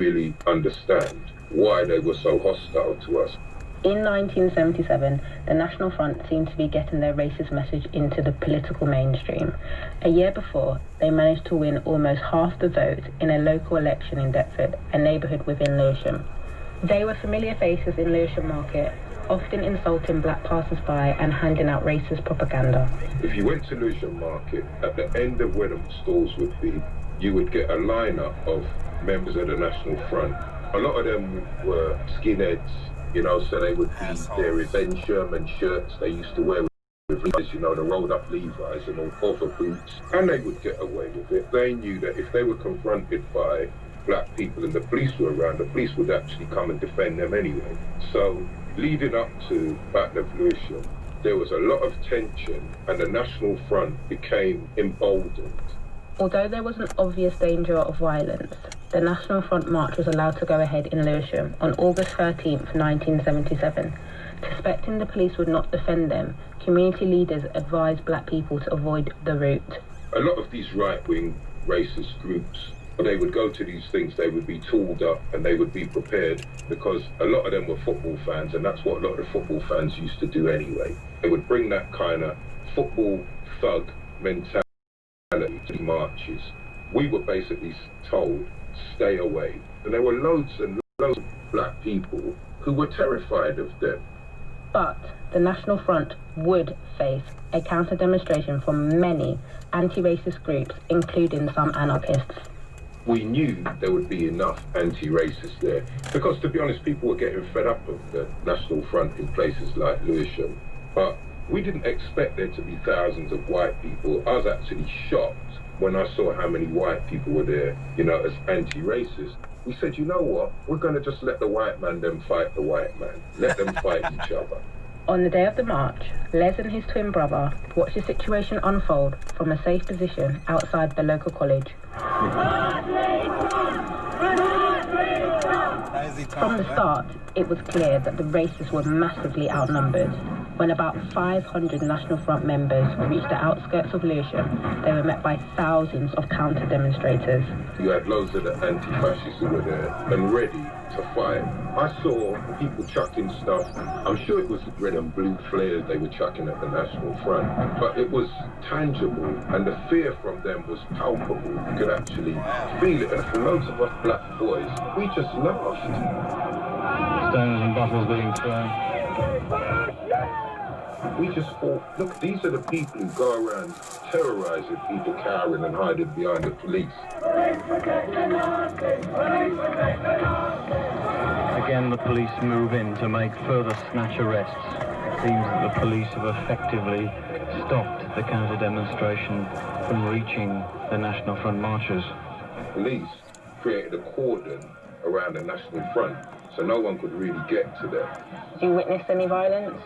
really understand why they were so hostile to us. In 1977, the National Front seemed to be getting their racist message into the political mainstream. A year before, they managed to win almost half the vote in a local election in Deptford, a neighbourhood within Lewisham. They were familiar faces in Lewisham Market, often insulting black passers-by and handing out racist propaganda. If you went to Lewisham Market, at the end of where the stalls would be, you would get a lineup of members of the National Front. A lot of them were skinheads, you know, so they would be their Lewisham and shirts they used to wear with Levi's, you know, the rolled up Levi's and all over boots, and they would get away with it. They knew that if they were confronted by black people and the police were around, the police would actually come and defend them anyway. So leading up to Battle of Lewisham, there was a lot of tension and the National Front became emboldened. Although there was an obvious danger of violence, the National Front march was allowed to go ahead in Lewisham on August 13th, 1977. Suspecting the police would not defend them, community leaders advised black people to avoid the route. A lot of these right-wing racist groups, they would go to these things, they would be tooled up and they would be prepared because a lot of them were football fans, and that's what a lot of the football fans used to do anyway. They would bring that kind of football thug mentality to the marches. We were basically told, stay away. And there were loads and loads of black people who were terrified of them. But the National Front would face a counter-demonstration from many anti-racist groups, including some anarchists. We knew there would be enough anti-racists there because, to be honest, people were getting fed up of the National Front in places like Lewisham. But we didn't expect there to be thousands of white people. I was actually shocked when I saw how many white people were there, you know, as anti-racist. We said, you know what, we're going to just let the white man then fight the white man. Let them fight each other. On the day of the march, Les and his twin brother watched the situation unfold from a safe position outside the local college. From the start, it was clear that the racists were massively outnumbered. When about 500 National Front members reached the outskirts of Lewisham, they were met by thousands of counter-demonstrators. You had loads of the anti-fascists who were there and ready to fight. I saw people chucking stuff. I'm sure it was red and blue flares they were chucking at the National Front, but it was tangible and the fear from them was palpable. You could actually feel it, and for loads of us black boys, we just laughed. Stones and bottles being thrown. We just thought, look, these are the people who go around terrorising people, cowering and hiding behind the police. Again, the police move in to make further snatch arrests. It seems that the police have effectively stopped the counter-demonstration from reaching the National Front marchers. Police created a cordon around the National Front, so no one could really get to them. Did you witness any violence?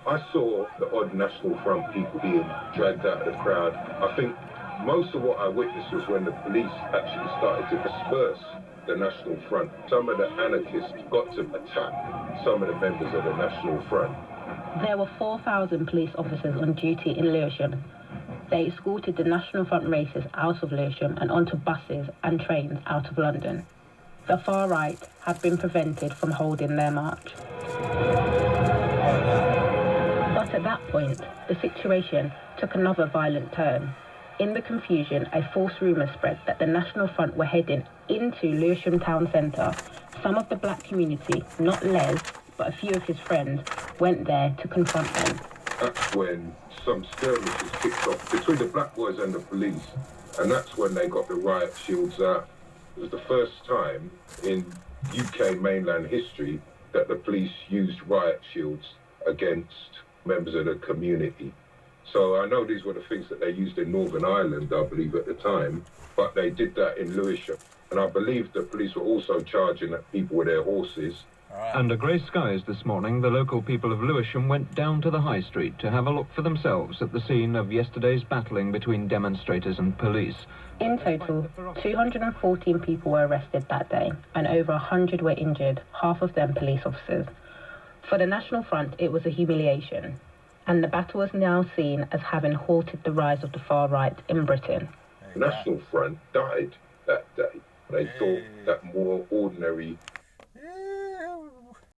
I saw the odd National Front people being dragged out of the crowd. I think most of what I witnessed was when the police actually started to disperse the National Front. Some of the anarchists got to attack some of the members of the National Front. There were 4,000 police officers on duty in Lewisham. They escorted the National Front racists out of Lewisham and onto buses and trains out of London. The far right had been prevented from holding their march. But at that point, the situation took another violent turn. In the confusion, a false rumour spread that the National Front were heading into Lewisham town centre. Some of the black community, not Les, but a few of his friends, went there to confront them. That's when some skirmishes kicked off between the black boys and the police, and that's when they got the riot shields out. It was the first time in UK mainland history that the police used riot shields against members of the community. So I know these were the things that they used in Northern Ireland, I believe, at the time, but they did that in Lewisham. And I believe the police were also charging at people with their horses. Under grey skies this morning, the local people of Lewisham went down to the high street to have a look for themselves at the scene of yesterday's battling between demonstrators and police. In total, 214 people were arrested that day, and over 100 were injured, half of them police officers. For the National Front, it was a humiliation, and the battle was now seen as having halted the rise of the far right in Britain. The National Front died that day. They thought that more ordinary